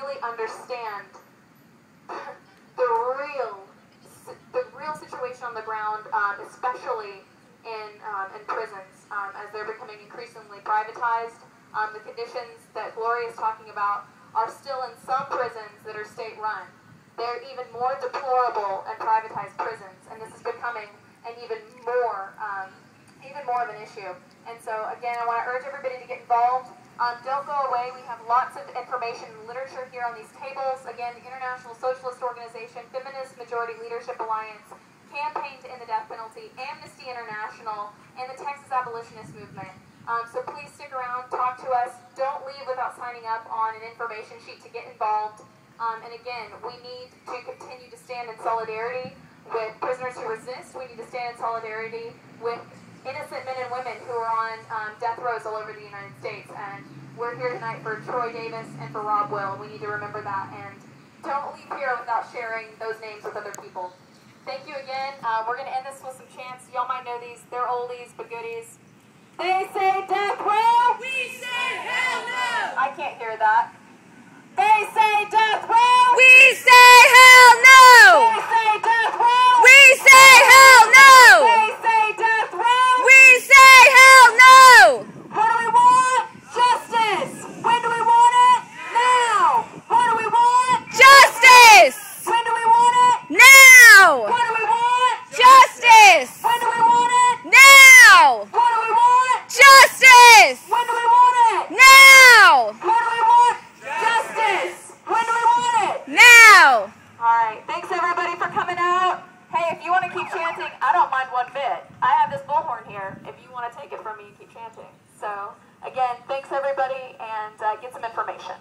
really understand the real situation on the ground, especially in prisons, as they're becoming increasingly privatized. The conditions that Gloria is talking about are still in some prisons that are state-run. They're even more deplorable and privatized prisons, and this is becoming an even more of an issue. And so, again, I want to urge everybody to get involved. Don't go away. We have lots of information and literature here on these tables. Again, the International Socialist Organization, Feminist Majority Leadership Alliance, Campaign to End the Death Penalty, Amnesty International, and the Texas Abolitionist Movement. So please stick around, talk to us. Don't leave without signing up on an information sheet to get involved. And again, we need to continue to stand in solidarity with prisoners who resist. We need to stand in solidarity with innocent men and women who are on death rows all over the United States. And we're here tonight for Troy Davis and for Rob Will. We need to remember that. And don't leave here without sharing those names with other people. Thank you again. We're going to end this with some chants. Y'all might know these. They're oldies but goodies. They say death row. We say hell no. I can't hear that. They say death row. We say hell no. They say death row. We say hell no. They say death row. We say hell no. What do we want? Justice. When do we want it? Now. What do we want? Justice. When do we want it? Now. What do we want? Justice. When do we want it? Now. What do we want? Justice. When do we want it? Now. What do we want? Justice. When do we want it? Now. All right. Thanks everybody for coming out. Hey, if you want to keep chanting, I don't mind one bit. I have this bullhorn here. If you want to take it from me and keep chanting. So again, thanks everybody, and get some information.